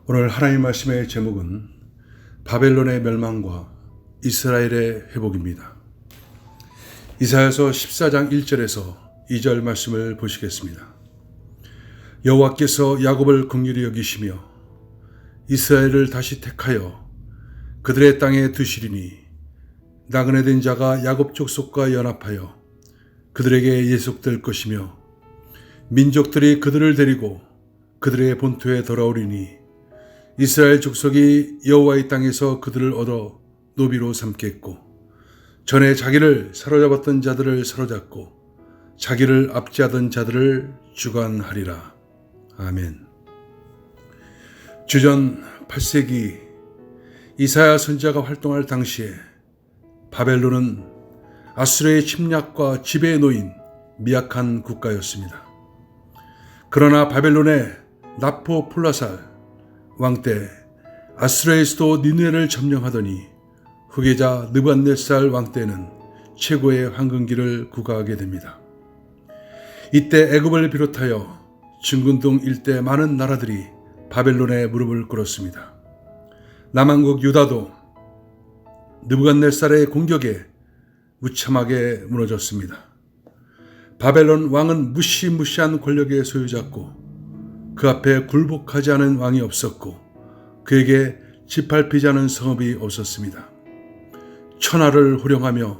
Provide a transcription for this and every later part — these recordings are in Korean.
오늘 하나님 말씀의 제목은 바벨론의 멸망과 이스라엘의 회복입니다. 이사야서 14장 1절에서 2절 말씀을 보시겠습니다. 여호와께서 야곱을 긍휼히 여기시며 이스라엘을 다시 택하여 그들의 땅에 두시리니 나그네 된 자가 야곱 족속과 연합하여 그들에게 예속될 것이며 민족들이 그들을 데리고 그들의 본토에 돌아오리니 이스라엘 족속이 여호와의 땅에서 그들을 얻어 노비로 삼겠고 전에 자기를 사로잡았던 자들을 사로잡고 자기를 압제하던 자들을 주관하리라. 아멘. 주전 8세기 이사야 선지자가 활동할 당시에 바벨론은 아수르의 침략과 지배에 놓인 미약한 국가였습니다. 그러나 바벨론의 나포폴라살 왕 때 아수르의 수도 니느웨를 점령하더니 후계자 느부갓네살 왕 때는 최고의 황금기를 구가하게 됩니다. 이때 애굽을 비롯하여 중근동 일대 많은 나라들이 바벨론에 무릎을 꿇었습니다. 남한국 유다도 느부갓네살의 공격에 무참하게 무너졌습니다. 바벨론 왕은 무시무시한 권력의 소유자였고 그 앞에 굴복하지 않은 왕이 없었고 그에게 짓밟히지 않은 성읍이 없었습니다. 천하를 호령하며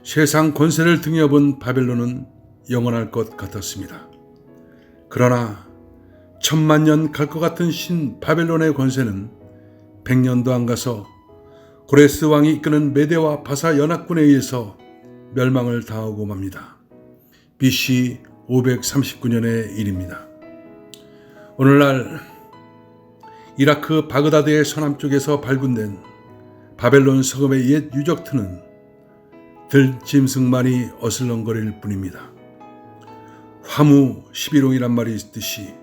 세상 권세를 등에 업은 바벨론은 영원할 것 같았습니다. 그러나 1000만 년 갈 것 같은 신 바벨론의 권세는 100년도 안 가서 고레스 왕이 이끄는 메대와 바사 연합군에 의해서 멸망을 당하고 맙니다. BC 539년의 일입니다. 오늘날 이라크 바그다드의 서남쪽에서 발굴된 바벨론 성읍의 옛 유적트는 들짐승만이 어슬렁거릴 뿐입니다. 화무 11홍이란 말이 있듯이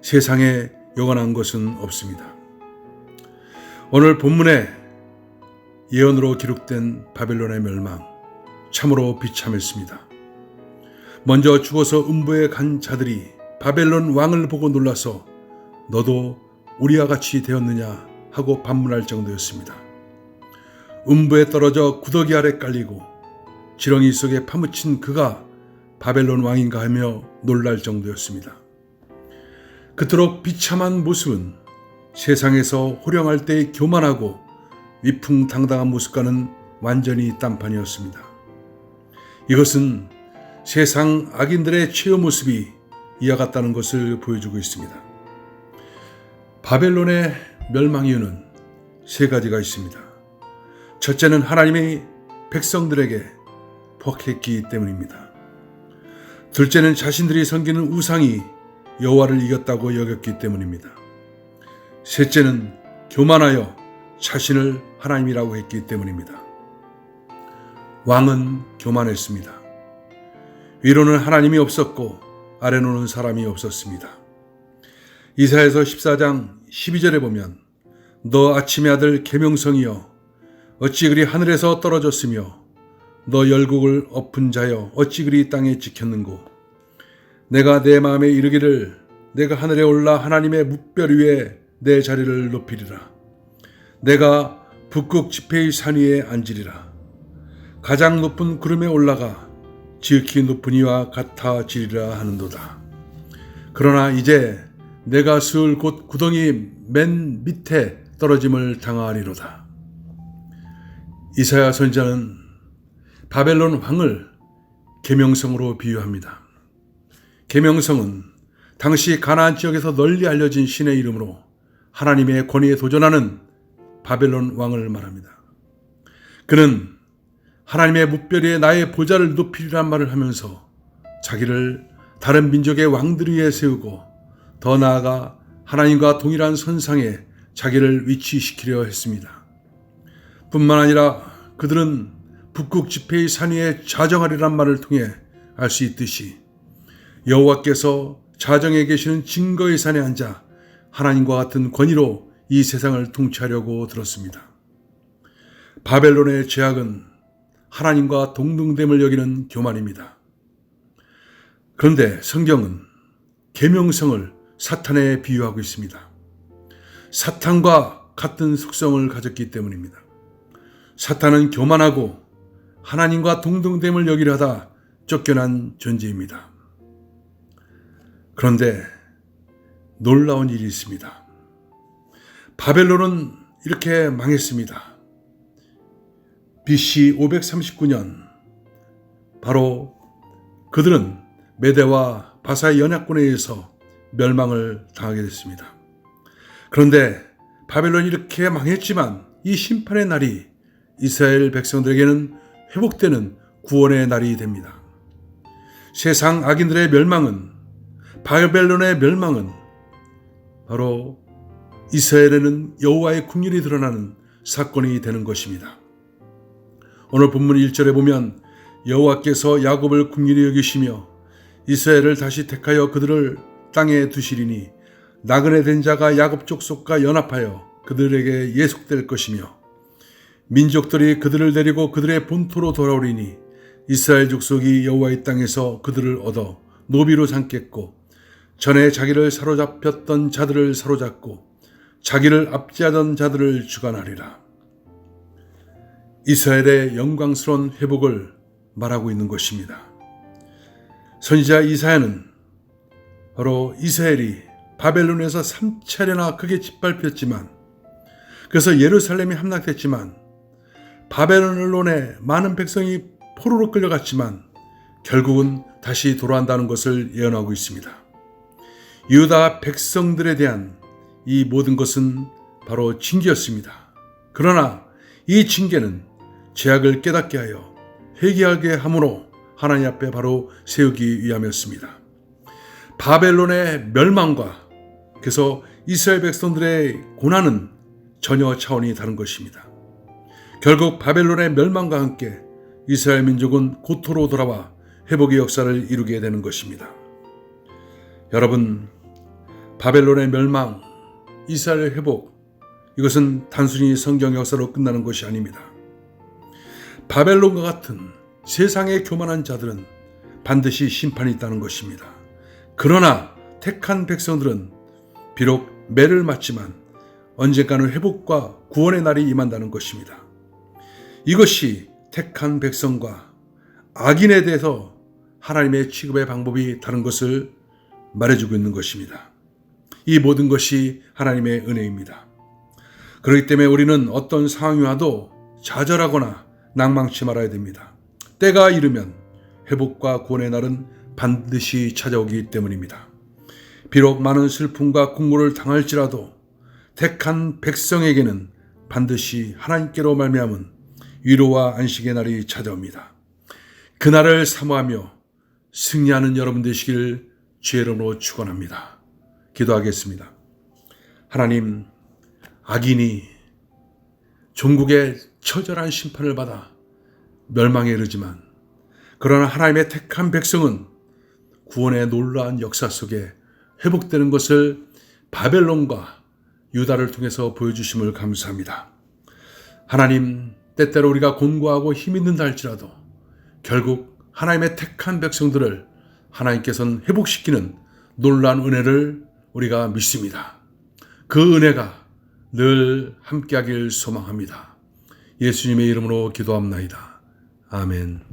세상에 영원한 것은 없습니다. 오늘 본문에 예언으로 기록된 바벨론의 멸망 참으로 비참했습니다. 먼저 죽어서 음부에 간 자들이 바벨론 왕을 보고 놀라서 너도 우리와 같이 되었느냐 하고 반문할 정도였습니다. 음부에 떨어져 구더기 아래 깔리고 지렁이 속에 파묻힌 그가 바벨론 왕인가 하며 놀랄 정도였습니다. 그토록 비참한 모습은 세상에서 호령할 때의 교만하고 위풍당당한 모습과는 완전히 딴판이었습니다. 이것은 세상 악인들의 최후 모습이 이와 같다는 것을 보여주고 있습니다. 바벨론의 멸망 이유는 세 가지가 있습니다. 첫째는 하나님의 백성들에게 폭했기 때문입니다. 둘째는 자신들이 섬기는 우상이 여호와를 이겼다고 여겼기 때문입니다. 셋째는 교만하여 자신을 하나님이라고 했기 때문입니다. 왕은 교만했습니다. 위로는 하나님이 없었고 아래로는 사람이 없었습니다. 이사야서 14장 12절에 보면 너 아침의 아들 계명성이여 어찌 그리 하늘에서 떨어졌으며 너 열국을 엎은 자여 어찌 그리 땅에 찍혔는고 내가 내 마음에 이르기를 내가 하늘에 올라 하나님의 뭇별 위에 내 자리를 높이리라. 내가 북극 지폐의 산 위에 앉으리라. 가장 높은 구름에 올라가 지극히 높은 이와 같아지리라 하는도다. 그러나 이제 내가 스을 곧 구덩이 맨 밑에 떨어짐을 당하리로다. 이사야 선지자는 바벨론 왕을 계명성으로 비유합니다. 계명성은 당시 가나안 지역에서 널리 알려진 신의 이름으로 하나님의 권위에 도전하는 바벨론 왕을 말합니다. 그는 하나님의 뭇별 위에 나의 보좌를 높이리란 말을 하면서 자기를 다른 민족의 왕들 위에 세우고 더 나아가 하나님과 동일한 선상에 자기를 위치시키려 했습니다. 뿐만 아니라 그들은 북극 지폐의 산 위에 자정하리란 말을 통해 알 수 있듯이 여호와께서 자정에 계시는 증거의 산에 앉아 하나님과 같은 권위로 이 세상을 통치하려고 들었습니다. 바벨론의 죄악은 하나님과 동등됨을 여기는 교만입니다. 그런데 성경은 계명성을 사탄에 비유하고 있습니다. 사탄과 같은 속성을 가졌기 때문입니다. 사탄은 교만하고 하나님과 동등됨을 여기려 하다 쫓겨난 존재입니다. 그런데 놀라운 일이 있습니다. 바벨론은 이렇게 망했습니다. BC 539년 바로 그들은 메대와 바사의 연합군에 의해서 멸망을 당하게 됐습니다. 그런데 바벨론이 이렇게 망했지만 이 심판의 날이 이스라엘 백성들에게는 회복되는 구원의 날이 됩니다. 세상 악인들의 멸망은, 바벨론의 멸망은 바로 이스라엘에는 여호와의 국률이 드러나는 사건이 되는 것입니다. 오늘 본문 1절에 보면 여호와께서 야곱을 긍휼히 여기시며 이스라엘을 다시 택하여 그들을 땅에 두시리니 나그네 된 자가 야곱 족속과 연합하여 그들에게 예속될 것이며 민족들이 그들을 데리고 그들의 본토로 돌아오리니 이스라엘 족속이 여호와의 땅에서 그들을 얻어 노비로 삼겠고 전에 자기를 사로잡혔던 자들을 사로잡고 자기를 압제하던 자들을 주관하리라. 이스라엘의 영광스러운 회복을 말하고 있는 것입니다. 선지자 이사야는 바로 이스라엘이 바벨론에서 3차례나 크게 짓밟혔지만, 그래서 예루살렘이 함락됐지만, 바벨론에 많은 백성이 포로로 끌려갔지만 결국은 다시 돌아온다는 것을 예언하고 있습니다. 유다 백성들에 대한 이 모든 것은 바로 징계였습니다. 그러나 이 징계는 죄악을 깨닫게 하여 회개하게 함으로 하나님 앞에 바로 세우기 위함이었습니다. 바벨론의 멸망과 그래서 이스라엘 백성들의 고난은 전혀 차원이 다른 것입니다. 결국 바벨론의 멸망과 함께 이스라엘 민족은 고토로 돌아와 회복의 역사를 이루게 되는 것입니다. 여러분, 바벨론의 멸망, 이스라엘 회복, 이것은 단순히 성경 역사로 끝나는 것이 아닙니다. 바벨론과 같은 세상의 교만한 자들은 반드시 심판이 있다는 것입니다. 그러나 택한 백성들은 비록 매를 맞지만 언젠가는 회복과 구원의 날이 임한다는 것입니다. 이것이 택한 백성과 악인에 대해서 하나님의 취급의 방법이 다른 것을 말해주고 있는 것입니다. 이 모든 것이 하나님의 은혜입니다. 그렇기 때문에 우리는 어떤 상황이 와도 좌절하거나 낭망치 말아야 됩니다. 때가 이르면 회복과 구원의 날은 반드시 찾아오기 때문입니다. 비록 많은 슬픔과 국물을 당할지라도 택한 백성에게는 반드시 하나님께로 말미암은 위로와 안식의 날이 찾아옵니다. 그날을 사모하며 승리하는 여러분 되시길 주의 이름으로 축원합니다. 기도하겠습니다. 하나님, 악인이 종국의 처절한 심판을 받아 멸망에 이르지만 그러나 하나님의 택한 백성은 구원의 놀라운 역사 속에 회복되는 것을 바벨론과 유다를 통해서 보여주심을 감사합니다. 하나님, 때때로 우리가 곤고하고 힘 있는다 할지라도 결국 하나님의 택한 백성들을 하나님께서는 회복시키는 놀라운 은혜를 우리가 믿습니다. 그 은혜가 늘 함께하길 소망합니다. 예수님의 이름으로 기도합나이다. 아멘.